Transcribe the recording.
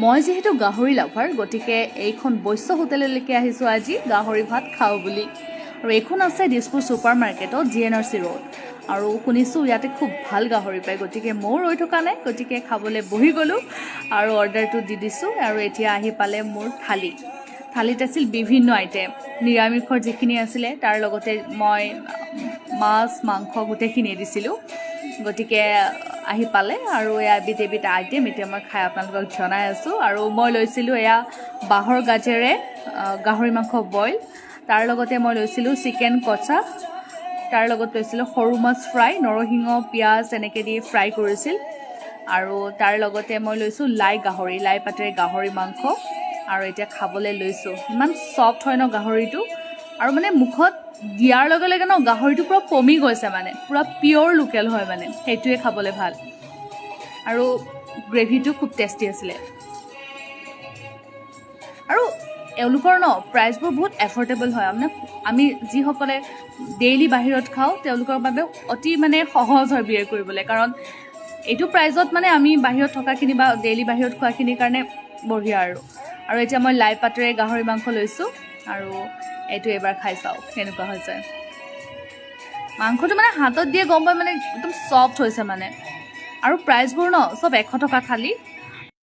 মই যেহেতু গাহৰি লাভাৰ গতিকে এইখন বৈশ্য হোটেললৈকে আহিছোঁ আজি গাহৰি ভাত খাওঁ বুলি আৰু এইখন আছে দিছপুৰ ছুপাৰ মাৰ্কেটত GNRC ৰোড আৰু শুনিছোঁ ইয়াতে খুব ভাল গাহৰি পায় গতিকে মই ৰৈ থকা নাই গতিকে খাবলৈ বহি গ'লোঁ আৰু অৰ্ডাৰটো দি দিছোঁ আৰু এতিয়া আহি পালে মোৰ থালিত আছিল বিভিন্ন আইটেম নিৰামিষৰ যিখিনি আছিলে তাৰ লগতে মই মাছ মাংস গোটেইখিনি দিছিলোঁ গতিকে আহি পালে আৰু এয়া এবিধ আইটেম এতিয়া মই খাই আপোনালোকক জনাই আছোঁ আৰু মই লৈছিলোঁ এয়া বাঁহৰ গাজেৰে গাহৰি মাংস বইল তাৰ লগতে মই লৈছিলোঁ চিকেন কচা তাৰ লগত লৈছিলোঁ সৰু মাছ ফ্ৰাই নৰসিংহ পিঁয়াজ এনেকৈ দি ফ্ৰাই কৰিছিল আৰু তাৰ লগতে মই লৈছোঁ লাই পাতেৰে গাহৰি মাংস আৰু এতিয়া খাবলৈ লৈছোঁ ইমান ছফ্ট হয় ন গাহৰিটো আৰু মানে মুখত দিয়াৰ লগে লগে ন গাহৰিটো পুৰা পমি গৈছে মানে পুৰা পিয়'ৰ লোকেল হয় মানে সেইটোৱে খাবলৈ ভাল আৰু গ্ৰেভিটো খুব টেষ্টি আছিলে আৰু এওঁলোকৰ ন প্ৰাইচবোৰ বহুত এফৰ্ডেবল হয় মানে আমি যিসকলে ডেইলি বাহিৰত খাওঁ তেওঁলোকৰ বাবে অতি মানে সহজ হয় বিয়েৰ কৰিবলৈ কাৰণ এইটো প্ৰাইজত মানে আমি বাহিৰত থকাখিনি বা ডেইলি বাহিৰত খোৱাখিনিৰ কাৰণে বঢ়িয়া আৰু এতিয়া মই লাই পাতেৰে গাহৰি মাংস লৈছোঁ আৰু এইটো এবাৰ খাই চাওঁ কেনেকুৱা হৈছে মাংসটো মানে হাতত দিয়ে গম পাই মানে একদম ছফ্ট হৈছে মানে আৰু প্ৰাইচবোৰ ন চব 100 টকা খালি